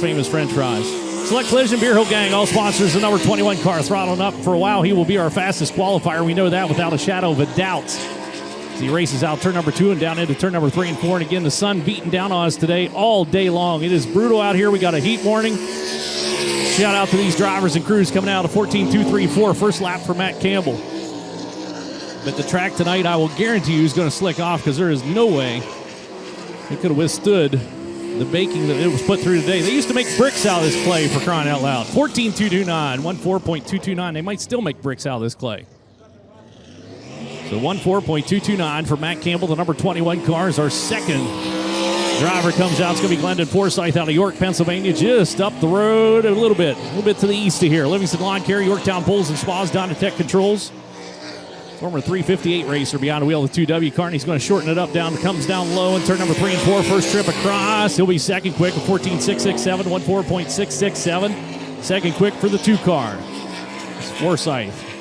famous French fries. Select Collision Beer Hill Gang, all sponsors, the number 21 car throttling up. For a while, he will be our fastest qualifier. We know that without a shadow of a doubt. As he races out turn number 2 and down into turn number 3 and 4. And again, the sun beating down on us today all day long. It is brutal out here. We got a heat warning. Shout out to these drivers and crews coming out of 14.234, first lap for Matt Campbell. But the track tonight, I will guarantee you, is going to slick off because there is no way it could have withstood the baking that it was put through today. They used to make bricks out of this clay, for crying out loud. 14.229, 14.229. They might still make bricks out of this clay. So 14.229 for Matt Campbell, the number 21 car, is our second driver comes out. It's going to be Glendon Forsyth out of York, Pennsylvania, just up the road a little bit to the east of here. Livingston Lawn Care, Yorktown Pools and Spas, down to Tech Controls. Former 358 racer behind the wheel of the 2W car, and he's going to shorten it up down, comes down low in turn number 3 and 4. First trip across. He'll be second quick with 14.667, 14.667. Second quick for the 2 car. It's Forsyth.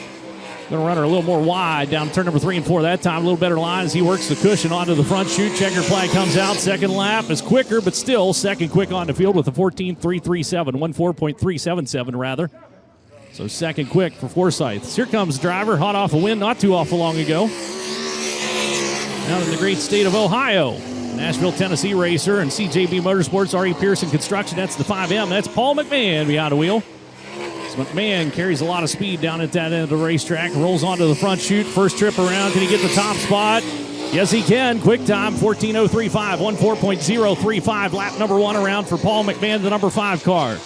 Going to run her a little more wide down turn number 3 and 4 that time. A little better line as he works the cushion onto the front chute. Checker flag comes out. Second lap is quicker, but still second quick on the field with a 14.337, 14.377 rather. So second quick for Forsyth. Here comes the driver, hot off a win not too awful long ago. Now in the great state of Ohio. Nashville, Tennessee racer and CJB Motorsports, R.E. Pearson Construction. That's the 5M. That's Paul McMahon behind the wheel. So McMahon carries a lot of speed down at that end of the racetrack. Rolls onto the front chute. First trip around. Can he get the top spot? Yes, he can. Quick time, 14.035, 14.035. Lap number 1 around for Paul McMahon, the number 5 car.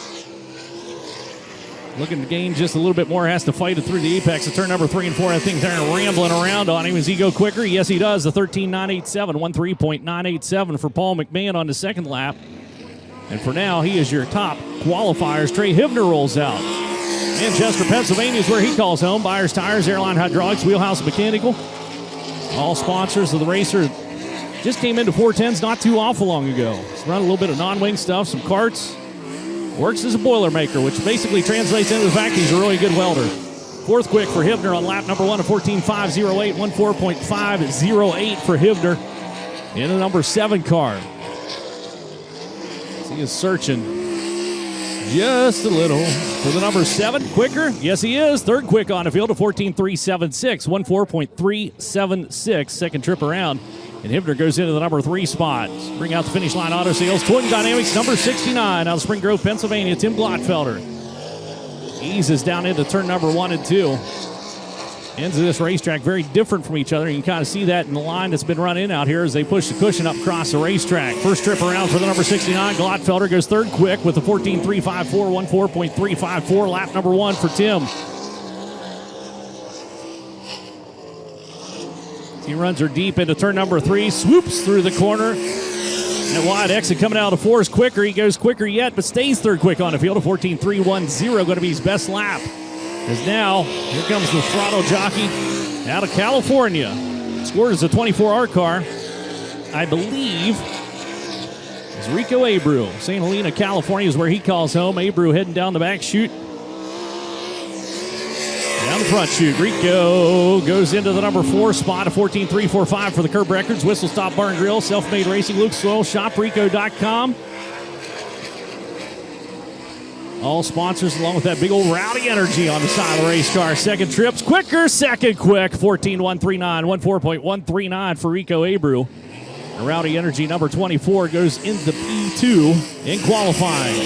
Looking to gain just a little bit more, has to fight it through the apex of turn number 3 and 4. I think they're rambling around on him. Does he go quicker? Yes, he does. The 13.987, 13.987 for Paul McMahon on the second lap. And for now, he is your top qualifiers. Trey Hibner rolls out. Manchester, Pennsylvania is where he calls home. Byers Tires, Airline Hydraulics, Wheelhouse Mechanical. All sponsors of the racer. Just came into 410s not too awful long ago. He's run a little bit of non-wing stuff, some karts. Works as a Boilermaker, which basically translates into the fact he's a really good welder. Fourth quick for Hibner on lap number 1 of 14.508, 14.508 for Hibner in the number 7 car. He is searching just a little for the number 7. Quicker? Yes, he is. Third quick on the field of 14.376, 14.376. Second trip around. And Hibner goes into the number 3 spot. Bring out the finish line auto sales. Twin Dynamics, number 69 out of Spring Grove, Pennsylvania. Tim Glotfelder eases down into turn number 1 and 2. Ends of this racetrack very different from each other. You can kind of see that in the line that's been run in out here as they push the cushion up across the racetrack. First trip around for the number 69. Glotfelder goes third quick with a 14.354, 14.354. Lap number 1 for Tim. He runs her deep into turn number 3, swoops through the corner. And a wide exit coming out of 4 is quicker. He goes quicker yet, but stays third quick on the field of 14.310. Going to be his best lap. As now, here comes the throttle jockey out of California. Scored as a 24R car, I believe, is Rico Abreu. St. Helena, California is where he calls home. Abreu heading down the back chute. Down the front chute. Rico goes into the number 4 spot, a 14.345 for the Curb Records. Whistle Stop Bar and Grill, Self-Made Racing, Luke's Soil, ShopRico.com. All sponsors along with that big old rowdy energy on the side of the race car. Second trip's quicker, second quick, 14.139, 14.139 for Rico Abreu. And rowdy energy number 24 goes into P2 in qualifying.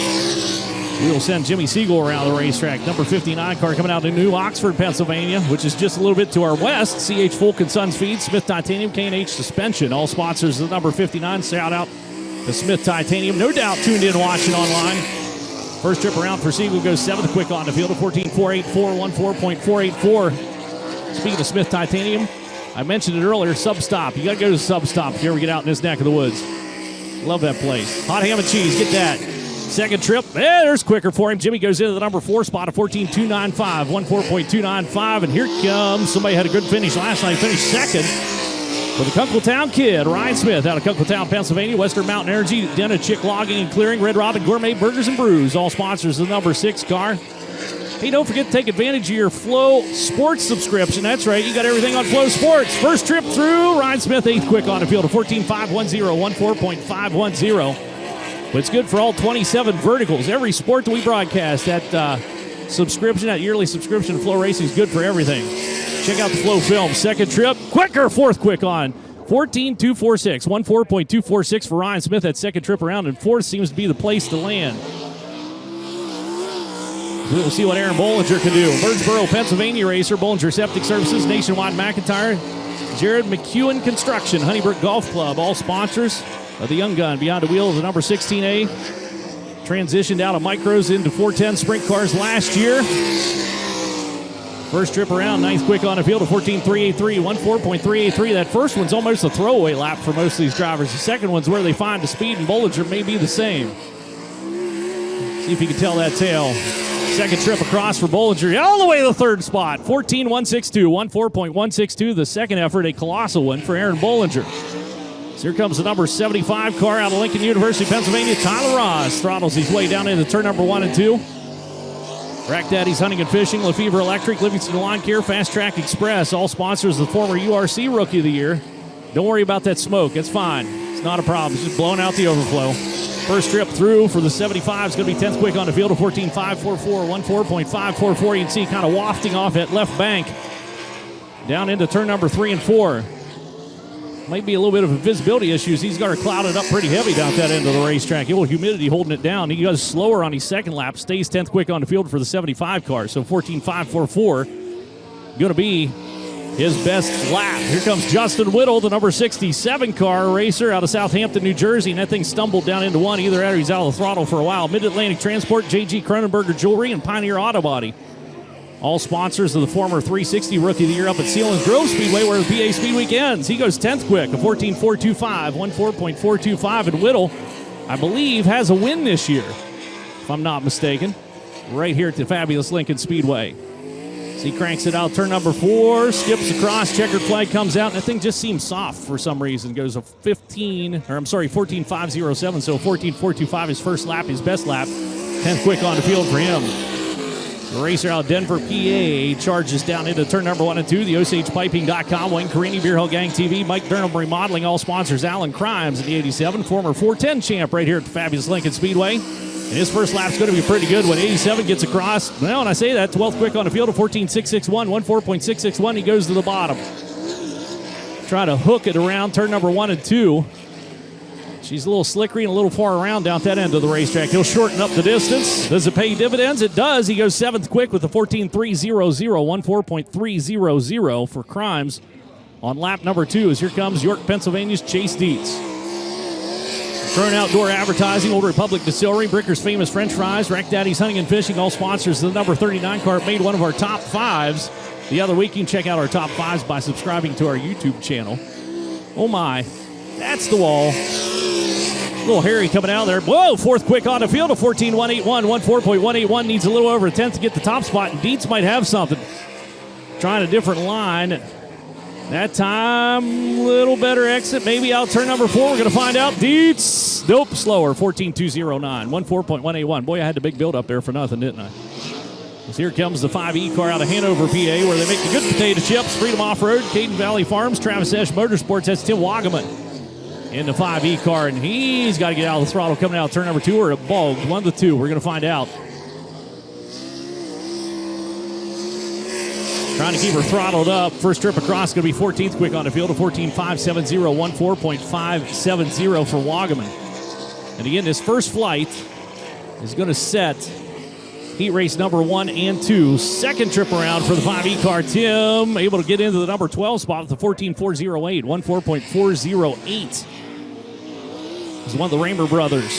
We will send Jimmy Siegel around the racetrack. Number 59 car coming out of New Oxford, Pennsylvania, which is just a little bit to our west. CH Fulk & Sons Feed, Smith Titanium, K&H Suspension. All sponsors of the number 59. Shout out to Smith Titanium. No doubt tuned in watching online. First trip around for Siegel goes 7th quick on the field of 14.484, 14.484. Speaking of Smith Titanium, I mentioned it earlier, Substop. You got to go to Substop if you ever get out in this neck of the woods. Love that place. Hot ham and cheese, get that. Second trip, there's quicker for him. Jimmy goes into the number 4 spot of 14.295, 14.295, and here comes somebody had a good finish last night. Finished second for the Kunkletown Kid, Ryan Smith out of Kunkletown, Pennsylvania. Western Mountain Energy, Denna Chick Logging and Clearing, Red Robin Gourmet Burgers and Brews. All sponsors of the number 6 car. Hey, don't forget to take advantage of your Flow Sports subscription. That's right, you got everything on Flow Sports. First trip through, Ryan Smith 8th quick on the field of 14.510, 14.510. But it's good for all 27 verticals. Every sport that we broadcast, that subscription, that yearly subscription to FloRacing is good for everything. Check out the Flow film. Second trip, quicker, fourth quick on. 14.246, 14.246 for Ryan Smith that second trip around, and fourth seems to be the place to land. We'll see what Aaron Bollinger can do. Birdsboro, Pennsylvania racer, Bollinger Septic Services, Nationwide McIntyre, Jared McEwen Construction, Honeybrook Golf Club, all sponsors of the Young Gun. Beyond the wheel of the number 16A. Transitioned out of micros into 410 sprint cars last year. First trip around, ninth quick on the field of 14.383, 14.383. That first one's almost a throwaway lap for most of these drivers. The second one's where they find the speed, and Bollinger may be the same. See if you can tell that tale. Second trip across for Bollinger, all the way to the third spot. 14.162, 14.162. The second effort, a colossal one for Aaron Bollinger. So here comes the number 75 car out of Lincoln University, Pennsylvania. Tyler Ross throttles his way down into turn number 1 and 2. Rack Daddy's Hunting and Fishing, Lefevre Electric, Livingston Lawn Care, Fast Track Express, all sponsors of the former URC Rookie of the Year. Don't worry about that smoke. It's fine. It's not a problem. It's just blowing out the overflow. First trip through for the 75 is going to be 10th quick on the field of 14.544, 14.544. You can see kind of wafting off at left bank down into turn number 3 and 4. Might be a little bit of visibility issues. He's got her clouded up pretty heavy down that end of the racetrack. A little humidity holding it down. He goes slower on his second lap, stays 10th quick on the field for the 75 car. So 14.544 going to be his best lap. Here comes Justin Whittle, the number 67 car racer out of Southampton, New Jersey. And that thing stumbled down into one. Either that or he's out of the throttle for a while. Mid-Atlantic Transport, J.G. Cronenberger Jewelry, and Pioneer Auto Body. All sponsors of the former 360 Rookie of the Year up at Sealands Grove Speedway, where the PA Speedweek ends. He goes 10th quick, a 14.425, 14.425. And Whittle, I believe, has a win this year, if I'm not mistaken, right here at the fabulous Lincoln Speedway. So he cranks it out, turn number 4, skips across, checkered flag comes out, and that thing just seems soft for some reason. Goes a 14.507, so 14.425 his first lap, his best lap. 10th quick on the field for him. The racer out of Denver, PA, charges down into turn number 1 and 2. The OSHPiping.com, Wayne Carini, Beer Hill Gang TV, Mike Durham Remodeling, all sponsors. Alan Crimes in the 87, former 410 champ right here at the fabulous Lincoln Speedway. And his first lap's going to be pretty good when 87 gets across. Well, when I say that, 12th quick on the field of 14.661, 14.661. He goes to the bottom. Try to hook it around turn number 1 and 2. She's a little slickery and a little far around down that end of the racetrack. He'll shorten up the distance. Does it pay dividends? It does. He goes 7th quick with a 14.300, 14.300 for Crimes on lap number 2 as here comes York, Pennsylvania's Chase Dietz. Current Outdoor Advertising, Old Republic Distillery, Bricker's Famous French Fries, Rack Daddy's Hunting and Fishing, all sponsors of the number 39 car, made one of our top 5s the other week. You can check out our top 5s by subscribing to our YouTube channel. Oh my, that's the wall. A little hairy coming out there. Whoa, 4th quick on the field of 14.181, 14.181. Needs a little over a 10th to get the top spot, and Dietz might have something. Trying a different line. That time, a little better exit. Maybe out turn number 4. We're going to find out. Dietz, nope, slower. 14.209, 14.181. Boy, I had the big build up there for nothing, didn't I? So here comes the 5E car out of Hanover, PA, where they make the good potato chips. Freedom Off-Road, Caden Valley Farms, Travis Esch Motorsports. That's Tim Wagaman in the 5E car, and he's got to get out of the throttle coming out turn number 2 or a bogged. 1 of the 2. We're going to find out. Trying to keep her throttled up. First trip across going to be 14th quick on the field of 14.570, 14.570 for Wagaman. And again, this first flight is going to set heat race number 1 and 2. Second trip around for the 5E car. Tim able to get into the number 12 spot with the 14.408, 14.408. Is one of the Reimer brothers.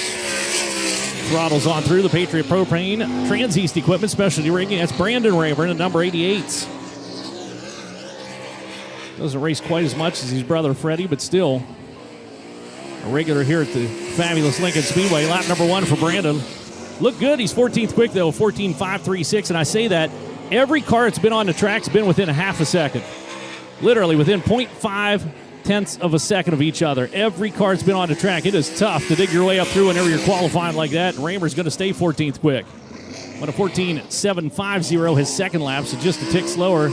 Throttles on through the Patriot Propane Trans-East Equipment Specialty Rigging. That's Brandon Reimer in the number 88. Doesn't race quite as much as his brother Freddy, but still a regular here at the fabulous Lincoln Speedway. Lap number 1 for Brandon. Look good. He's 14th quick, though, 14.536. And I say that every car that's been on the track's been within a half a second. Literally within 0.5 tenths of a second of each other. Every car that's been on the track. It is tough to dig your way up through whenever you're qualifying like that. And Reimer's going to stay 14th quick. But a 14.750 his second lap, so just a tick slower.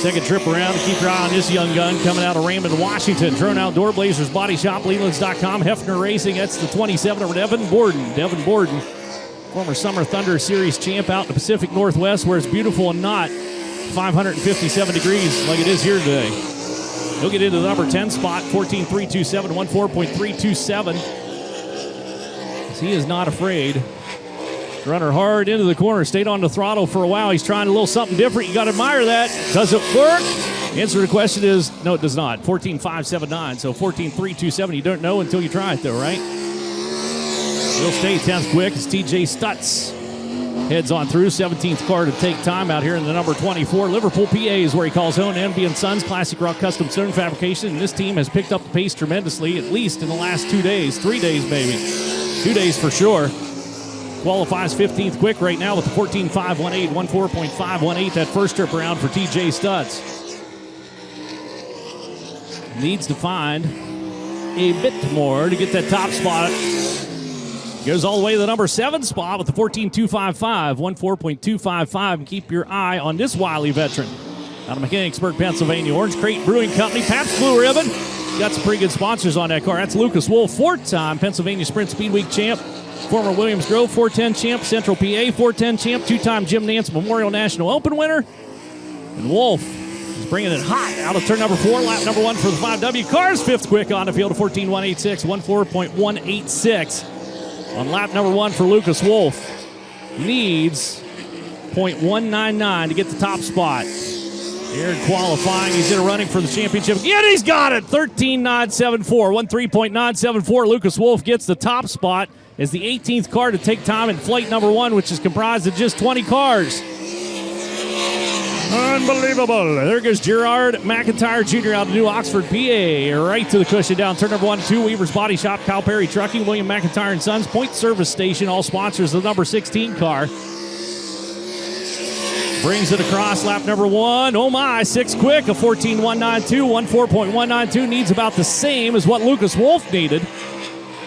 Second trip around. Keep your eye on this young gun coming out of Raymond, Washington. Drone Outdoor, Blazers Body Shop, Lelands.com, Hifner Racing. That's the 27 over Devin Borden. Devin Borden, former Summer Thunder Series champ out in the Pacific Northwest where it's beautiful and not 557 degrees like it is here today. He'll get into the number 10 spot, 14.327, 14.327. He is not afraid. Runner hard into the corner, stayed on the throttle for a while. He's trying a little something different. You got to admire that. Does it work? Answer to the question is, no, it does not. 14.579, so 14.327. You don't know until you try it, though, right? He'll stay 10th quick as TJ Stutz heads on through. 17th car to take time out here in the number 24. Liverpool, PA is where he calls home. NB & Sons Classic Rock Custom Stone Fabrication. And this team has picked up the pace tremendously, at least in the last 2 days. 3 days, maybe. 2 days for sure. Qualifies 15th quick right now with the 14.518, 14.518 that first trip around for TJ Stutz. Needs to find a bit more to get that top spot. Goes all the way to the number 7 spot with the 14.255, 14.255. And keep your eye on this wily veteran out of Mechanicsburg, Pennsylvania. Orange Crate Brewing Company, Pabst Blue Ribbon. Got some pretty good sponsors on that car. That's Lucas Wolf, 4-time Pennsylvania Sprint Speedweek champ. Former Williams Grove 410 champ, Central PA 410 champ, 2-time Jim Nance Memorial National Open winner. And Wolf is bringing it hot out of turn number 4, lap number 1 for the 5W cars. 5th quick on the field of 14.186, 14.186. On lap number 1 for Lucas Wolf. Needs .199 to get the top spot. Here in qualifying, he's in a running for the championship. Yeah, he's got it! 13.974, 13.974. Lucas Wolf gets the top spot as the 18th car to take time in flight number 1, which is comprised of just 20 cars. Unbelievable. There goes Gerard McIntyre Jr. out of New Oxford, PA. Right to the cushion down turn number 1 and 2. Weaver's Body Shop, Kyle Perry Trucking, William McIntyre & Sons, Point Service Station, all sponsors of the number 16 car. Brings it across lap number 1. Oh my, 6 quick, a 14.192, 14.192. Needs about the same as what Lucas Wolf needed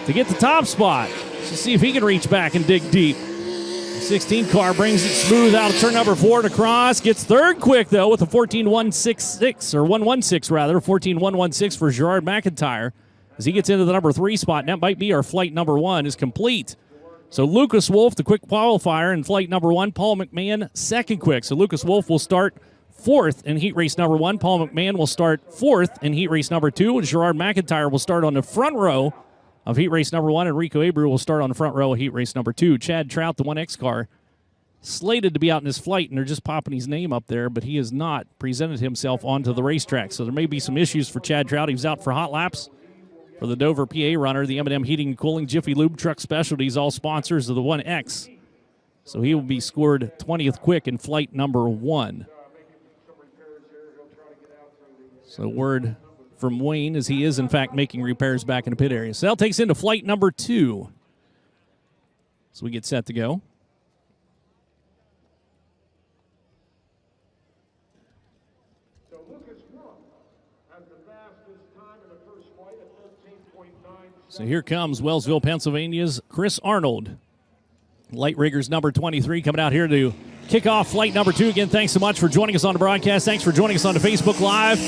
to get the top spot. Let's see if he can reach back and dig deep. The 16 car brings it smooth out of turn number 4 to cross. Gets 3rd quick, though, with a 14.166, or 116, rather. 14.116 for Gerard McIntyre as he gets into the number 3 spot. And that might be our flight number 1 is complete. So Lucas Wolf, the quick qualifier in flight number 1. Paul McMahon, 2nd quick. So Lucas Wolf will start 4th in heat race number 1. Paul McMahon will start 4th in heat race number 2. And Gerard McIntyre will start on the front row of heat race number 1, and Rico Abreu will start on the front row of heat race number 2. Chad Trout, the 1X car, slated to be out in this flight, and they're just popping his name up there, but he has not presented himself onto the racetrack. So there may be some issues for Chad Trout. He was out for hot laps for the Dover PA runner, the M&M Heating and Cooling, Jiffy Lube Truck Specialties, all sponsors of the 1X. So he will be scored 20th quick in flight number 1. So word from Wayne as he is, in fact, making repairs back in the pit area. So that takes into flight number 2. So we get set to go. So Lucas Wolf has the fastest time in the first flight at 13.9. So here comes Wellsville, Pennsylvania's Chris Arnold. Light riggers number 23 coming out here to kick off flight number 2. Again, thanks so much for joining us on the broadcast. Thanks for joining us on the Facebook Live.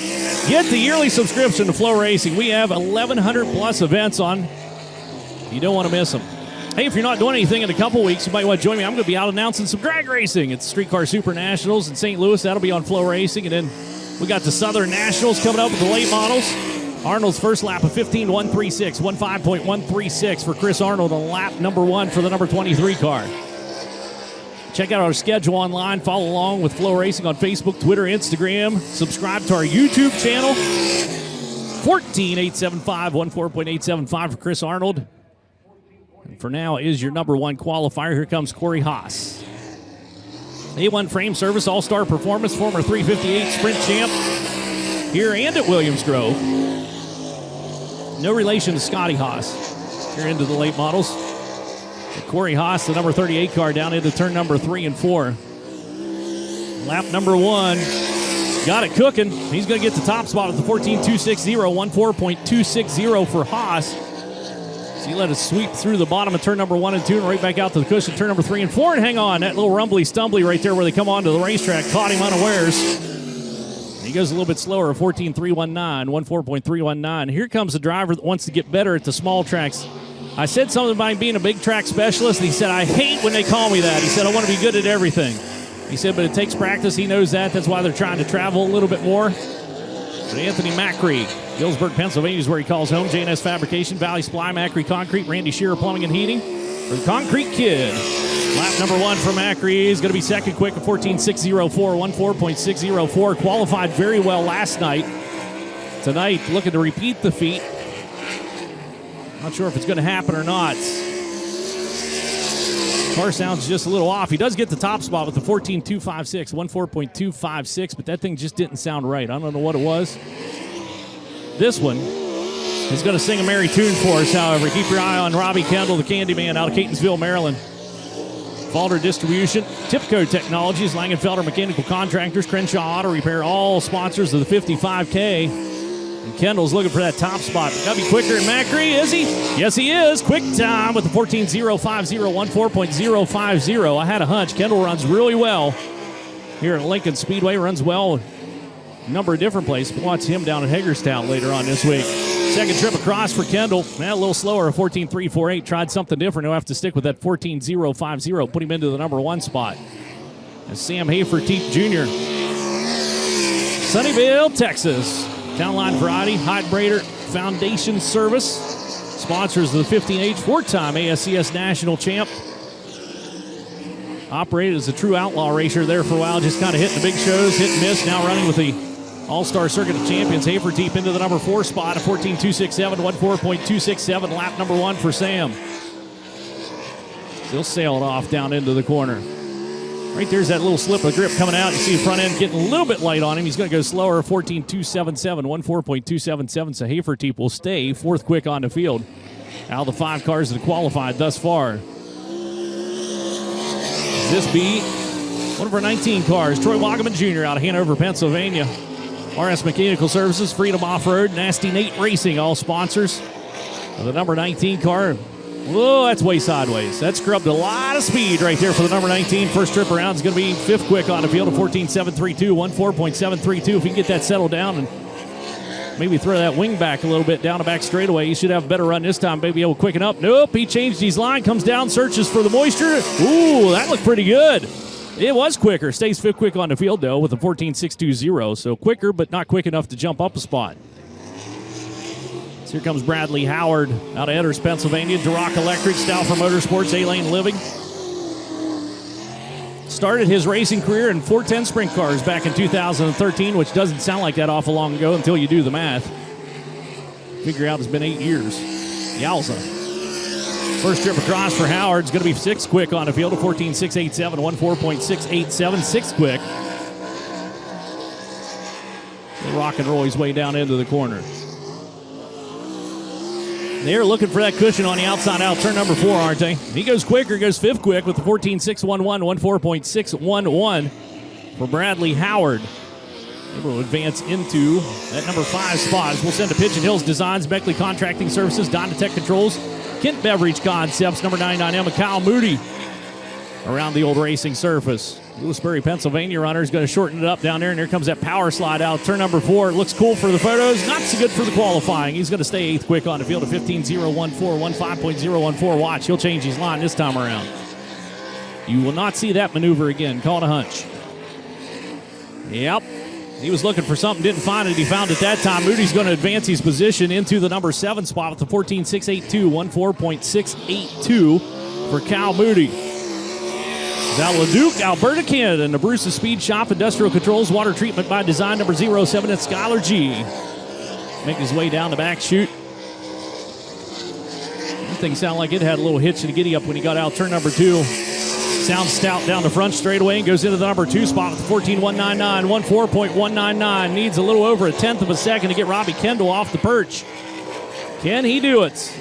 Get the yearly subscription to FloRacing. We have 1,100 plus events on. You don't want to miss them. Hey, if you're not doing anything in a couple weeks, you might want to join me. I'm going to be out announcing some drag racing. It's Streetcar Super Nationals in St. Louis. That'll be on FloRacing. And then we got the Southern Nationals coming up with the late models. Arnold's first lap of 15.136, 15.136 for Chris Arnold on lap number 1 for the number 23 car. Check out our schedule online. Follow along with FloRacing on Facebook, Twitter, Instagram. Subscribe to our YouTube channel. 14.875, 14.875 for Chris Arnold. And for now is your number 1 qualifier. Here comes Corey Haas. A1 Frame Service, All-Star Performance, former 358 Sprint champ here and at Williams Grove. No relation to Scotty Haas. Here into the late models. And Corey Haas, the number 38 car, down into turn number 3 and 4. Lap number 1. Got it cooking. He's going to get the top spot at the 14.260, 14.260 for Haas. So he let it sweep through the bottom of turn number 1 and 2 and right back out to the cushion, turn number 3 and 4. And hang on, that little rumbly stumbly right there where they come onto the racetrack caught him unawares. He goes a little bit slower, 14.319, 14.319. Here comes a driver that wants to get better at the small tracks. I said something about being a big track specialist, and he said, I hate when they call me that. He said, I want to be good at everything. He said, but it takes practice. He knows that. That's why they're trying to travel a little bit more. But Anthony Macri, Gillsburg, Pennsylvania is where he calls home. J&S Fabrication, Valley Supply, Macri Concrete, Randy Shearer Plumbing and Heating. For the Concrete Kid. Lap number 1 for Macri is going to be second quick at 14.604, 14.604. Qualified very well last night. Tonight, looking to repeat the feat. Not sure if it's going to happen or not. Car sounds just a little off. He does get the top spot with the 14.256, 14.256, but that thing just didn't sound right. I don't know what it was. This one is going to sing a merry tune for us, however. Keep your eye on Robbie Kendall, the Candyman, out of Catonsville, Maryland. Falder Distribution, Tipco Technologies, Langenfelder Mechanical Contractors, Crenshaw Auto Repair, all sponsors of the 55K. And Kendall's looking for that top spot. Got to be quicker than Macri, is he? Yes, he is. Quick time with the 14.050, 14.050. I had a hunch. Kendall runs really well here at Lincoln Speedway. Runs well a number of different places. Watch him down at Hagerstown later on this week. Second trip across for Kendall. A little slower, 14.348. Tried something different. He'll have to stick with that 14.050. Put him into the number 1 spot. And Sam Hayford Jr. Sunnyvale, Texas. Townline Variety, Hydbrader Foundation Service. Sponsors of the 15H, 4-time ASCS National Champ. Operated as a true outlaw racer there for a while. Just kind of hitting the big shows, hit and miss. Now running with the All-Star Circuit of Champions. Hayford deep into the number 4 spot at 14.267, 14.267. Lap number 1 for Sam. He'll sail it off down into the corner. Right there's that little slip of grip coming out. You see the front end getting a little bit light on him. He's going to go slower, 14.277, 14.277. So Hayford will stay 4th quick on the field. Out of the 5 cars that have qualified thus far. This be one of our 19 cars. Troy Wagaman Jr. out of Hanover, Pennsylvania. RS Mechanical Services, Freedom Off-Road, Nasty Nate Racing, all sponsors of the number 19 car. Whoa, that's way sideways. That scrubbed a lot of speed right there for the number 19. First trip around is going to be 5th quick on the field of 14.732, 14.732. If you can get that settled down and maybe throw that wing back a little bit down the back straightaway, you should have a better run this time. Maybe able to quicken up. Nope, he changed his line, comes down, searches for the moisture. Ooh, that looked pretty good. It was quicker. Stays 5th quick on the field, though, with a 14.620. So quicker, but not quick enough to jump up a spot. So here comes Bradley Howard out of Edders, Pennsylvania. Duroc Electric, Stauffer Motorsports, A-Lane Living. Started his racing career in 410 sprint cars back in 2013, which doesn't sound like that awful long ago until you do the math. Figure out it's been 8 years. Yowza. First trip across for Howard is going to be 6th quick on the field of 14.687, 14.687, 6th quick. He'll rock and roll his way down into the corner. They're looking for that cushion on the outside out turn number 4, aren't they? He goes quicker, goes 5th quick with the 14.611, 14.611 for Bradley Howard. He will advance into that number 5 spot. We'll send to Pigeon Hills Designs, Beckley Contracting Services, Dynatech Controls, Kent Beverage Concepts, number 99 Emma Kyle Moody around the old racing surface. Lewisburg, Pennsylvania runner is going to shorten it up down there, and here comes that power slide out. Turn number 4. It looks cool for the photos, not so good for the qualifying. He's going to stay 8th quick on the field at 15.014, 15.014. Watch, he'll change his line this time around. You will not see that maneuver again. Call it a hunch. Yep. He was looking for something, didn't find it. He found it that time. Moody's going to advance his position into the number 7 spot with the 14.682, 14.682 for Cal Moody. Out of Leduc, Alberta, Canada, and the Bruce's Speed Shop, Industrial Controls, Water Treatment by Design, number 07 at Skylar G. Making his way down the back chute. That thing sounded like it had a little hitch and a giddy up when he got out turn number 2. Sounds stout down the front straightaway and goes into the number 2 spot with 14.199, 14.199. Needs a little over 1/10 of a second to get Robbie Kendall off the perch. Can he do it?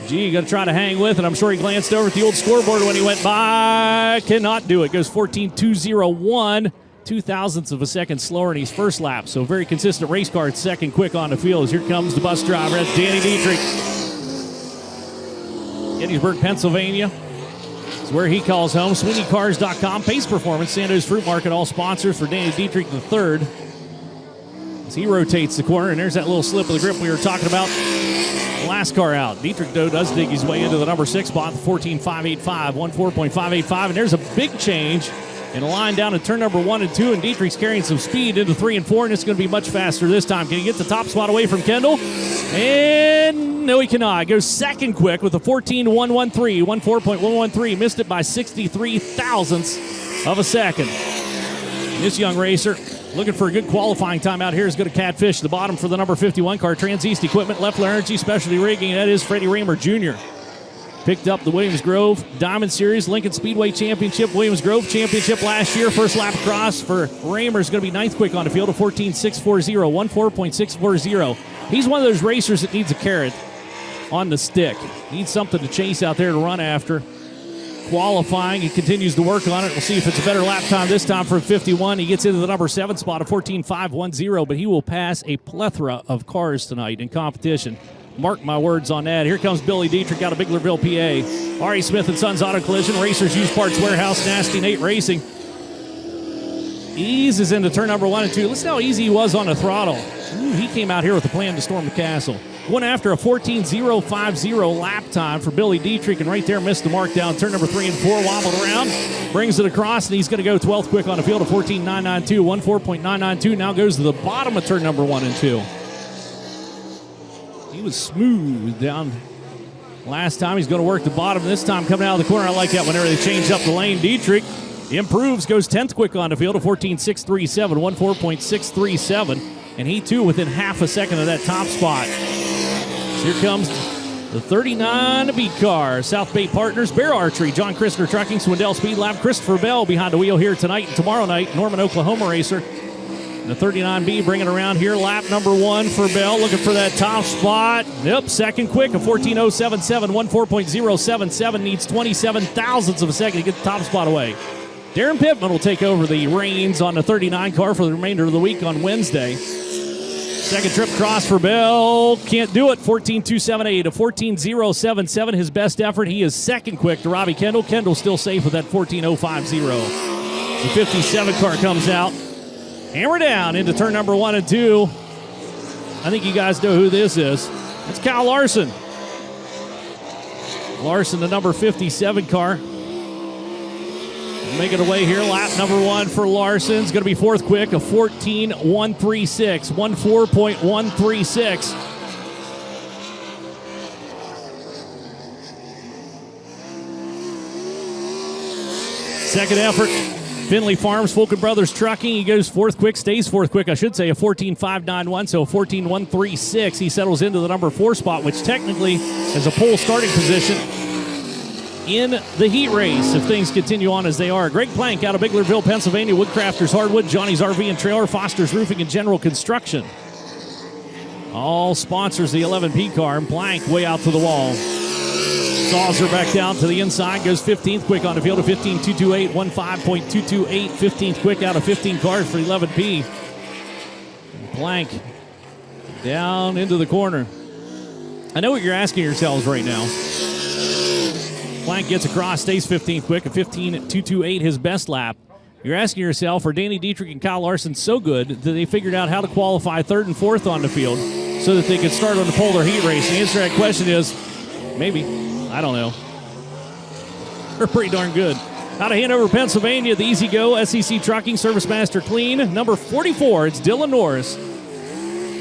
G going to try to hang with it. I'm sure he glanced over at the old scoreboard when he went by. Cannot do it. Goes 14.201, 0.02 of a second slower in his first lap. So very consistent race car at 2nd quick on the field. As here comes the bus driver. That's Danny Dietrich. Gettysburg, Pennsylvania is where he calls home. SweeneyCars.com, Pace Performance, Sandoz Fruit Market, all sponsors for Danny Dietrich III. as he rotates the corner, and there's that little slip of the grip we were talking about. Last car out. Dietrich, though, does dig his way into the number 6 spot, 14.585, 14.585, and there's a big change in a line down at turn number 1 and 2, and Dietrich's carrying some speed into 3 and 4, and it's going to be much faster this time. Can he get the top spot away from Kendall? And no, he cannot. Goes second quick with a 14.113, 14.113. Missed it by 63 thousandths of a second. This young racer looking for a good qualifying time out here is going to catfish the bottom for the number 51 car. Trans-East Equipment, Leffler Energy Specialty Rigging. That is Freddy Reimer Jr. Picked up the Williams Grove Diamond Series Lincoln Speedway Championship. Williams Grove Championship last year. First lap across for Reimer is going to be 9th quick on the field, a 14.640, 14.640. He's one of those racers that needs a carrot on the stick. Needs something to chase out there to run after. Qualifying, he continues to work on it. We'll see if it's a better lap time this time for 51. He gets into the number 7 spot, a 14.510, but he will pass a plethora of cars tonight in competition. Mark my words on that. Here comes Billy Dietrich out of Biglerville, PA. Ari Smith & Sons Auto Collision, Racers Used Parts Warehouse, Nasty Nate Racing. Eases into turn number 1 and 2. Listen how easy he was on the throttle. Ooh, he came out here with a plan to storm the castle. Went after a 14.050 lap time for Billy Dietrich, and right there missed the mark down. Turn number 3 and 4, wobbled around, brings it across, and he's going to go 12th quick on the field, a 14.992, 14.992. Now goes to the bottom of turn number 1 and 2. He was smooth down last time. He's going to work the bottom this time coming out of the corner. I like that whenever they change up the lane. Dietrich improves, goes 10th quick on the field, a 14.637, 14.637. And he, too, within half a second of that top spot. So here comes the 39 to beat car. South Bay Partners, Bear Archery, John Christner Trucking, Swindell Speed Lab, Christopher Bell behind the wheel here tonight and tomorrow night. Norman, Oklahoma racer. And the 39B bringing around here. Lap number 1 for Bell, looking for that top spot. Yep, second quick, a 14.077, 14.077. Needs 27 thousandths of a second to get the top spot away. Darren Pittman will take over the reins on the 39 car for the remainder of the week on Wednesday. Second trip cross for Bell. Can't do it. 14.278, a 14.077. His best effort. He is second quick to Robbie Kendall. Kendall still safe with that 14.050. The 57 car comes out. Hammer down into turn number 1 and 2. I think you guys know who this is. It's Kyle Larson. Larson, the number 57 car. Making away here, lap number 1 for Larson's going to be 4th quick, a 14.136, 14.136. Second effort, Finley Farms, Fulton Brothers Trucking. He goes 4th quick, stays 4th quick, I should say, a 14.591, so a 14.136. He settles into the number 4 spot, which technically is a pole starting position in the heat race if things continue on as they are. Greg Plank out of Biglerville, Pennsylvania. Woodcrafters Hardwood, Johnny's RV and Trailer, Foster's Roofing and General Construction. All sponsors the 11P car, and Plank way out to the wall. Saws her back down to the inside, goes 15th quick on the field, a 15.228, 15.228, 15th quick out of 15 cars for 11P. Plank down into the corner. I know what you're asking yourselves right now. Plank gets across, stays 15th quick, a 15.228, his best lap. You're asking yourself, are Danny Dietrich and Kyle Larson so good that they figured out how to qualify 3rd and 4th on the field so that they could start on the polar heat race? The answer to that question is maybe. I don't know. They're pretty darn good. Out of Hanover, Pennsylvania, the Easy Go SEC Trucking Service Master Clean, number 44, it's Dylan Norris.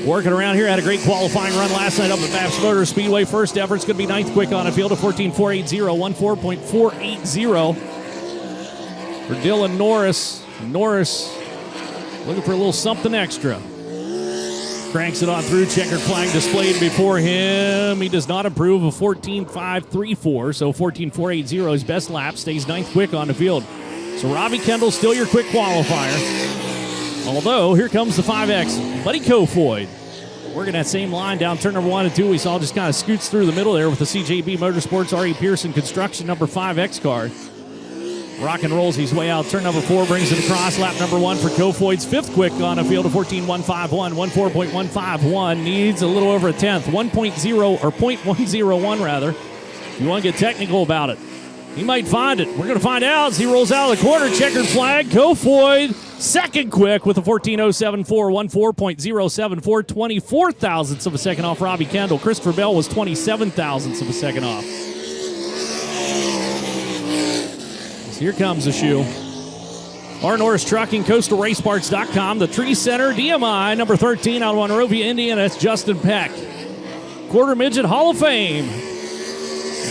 Working around here, had a great qualifying run last night up at Babs Motor Speedway. First effort's going to be 9th quick on a field of 14.480, 14.480 for Dylan Norris. Norris looking for a little something extra. Cranks it on through, checkered flag displayed before him. He does not improve, a 14.534, so 14.480, his best lap, stays 9th quick on the field. So Robbie Kendall still your quick qualifier. Although, here comes the 5X, Buddy Kofoid. Working that same line down turn number 1 and 2. We saw just kind of scoots through the middle there with the CJB Motorsports R.E. Pearson Construction number 5X car. Rock and rolls his way out. Turn number 4 brings it across. Lap number 1 for Kofoid's 5th quick on a field of 14.151, 14.151. Needs a little over a 10th, 1.0 or 0.101 rather. If you want to get technical about it. He might find it. We're going to find out as he rolls out of the corner. Checkered flag. Kofoid, second quick with a 14.074, 14.074, 24 thousandths of a second off Robbie Kendall. Christopher Bell was 27 thousandths of a second off. So here comes the shoe. Our Norris Trucking, CoastalRaceParts.com, the Tree Center, DMI, number 13 out of Monrovia, Indiana. That's Justin Peck. Quarter Midget Hall of Fame.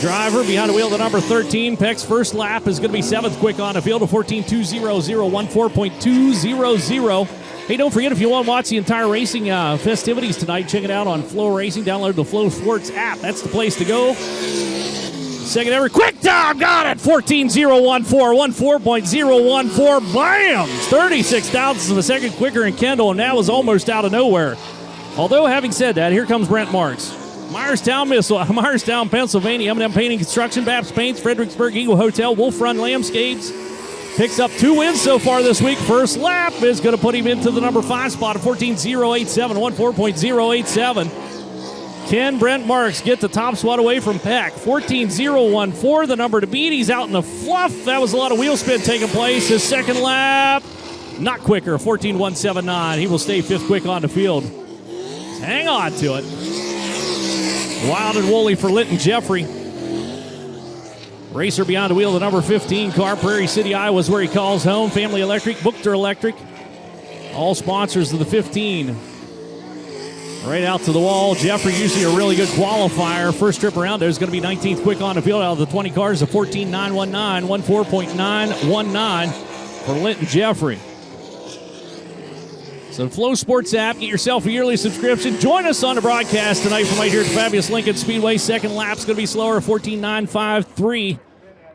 Driver behind the wheel, the number 13. Peck's first lap is going to be 7th quick on the field, a 14.200, 14.200. Hey, don't forget, if you want to watch the entire racing festivities tonight, check it out on FloRacing. Download the Flo Sports app. That's the place to go. Second ever quick time, got it! 14.014, 14.014, bam! 36 thousandths of a second quicker in Kendall, and that was almost out of nowhere. Although, having said that, here comes Brent Marks. Myerstown, Pennsylvania, M&M Painting Construction, Babs Paints, Fredericksburg Eagle Hotel, Wolf Run Landscapes. Picks up 2 wins so far this week. First lap is going to put him into the number 5 spot of 14.087, 14.087. Can Brent Marks get the top spot away from Peck? 14.014, the number to beat. He's out in the fluff. That was a lot of wheel spin taking place. His second lap, not quicker, 14.179. He will stay 5th quick on the field. Hang on to it. Wild and woolly for Linton Jeffrey. Racer behind the wheel, the number 15 car. Prairie City, Iowa is where he calls home. Family Electric, Bookter Electric. All sponsors of the 15. Right out to the wall. Jeffrey, usually a really good qualifier. First trip around there is going to be 19th quick on the field out of the 20 cars. A 14.919, 14.919 for Linton Jeffrey. So Flo Sports app, get yourself a yearly subscription. Join us on the broadcast tonight from right here at the fabulous Lincoln Speedway. Second lap's going to be slower, 14.953.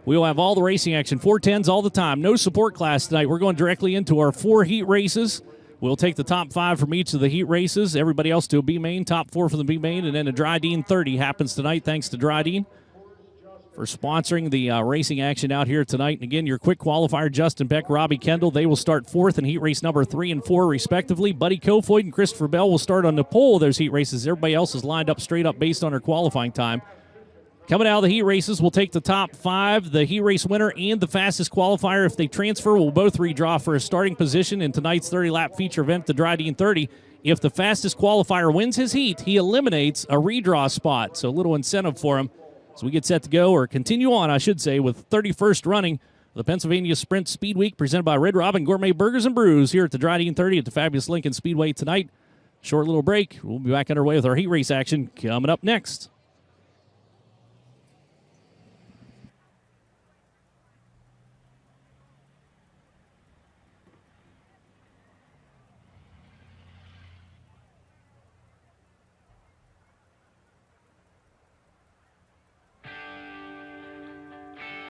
We will have all the racing action, 410s all the time. No support class tonight. We're going directly into our 4 heat races. We'll take the top 5 from each of the heat races. Everybody else to a B main, top 4 for the B main, and then a Dry Dean 30 happens tonight. Thanks to Dry Dean for sponsoring the racing action out here tonight. And again, your quick qualifier, Justin Peck, Robbie Kendall, they will start 4th in heat race number 3 and 4, respectively. Buddy Kofoid and Christopher Bell will start on the pole of those heat races. Everybody else is lined up straight up based on their qualifying time. Coming out of the heat races, we'll take the top 5, the heat race winner and the fastest qualifier. If they transfer, we'll both redraw for a starting position in tonight's 30-lap feature event, the Dry Dean 30. If the fastest qualifier wins his heat, he eliminates a redraw spot. So a little incentive for him. So we get set to go, or continue on, I should say, with 31st running of the Pennsylvania Sprint Speed Week presented by Red Robin Gourmet Burgers and Brews here at the Dry Dean 30 at the fabulous Lincoln Speedway tonight. Short little break. We'll be back underway with our heat race action coming up next.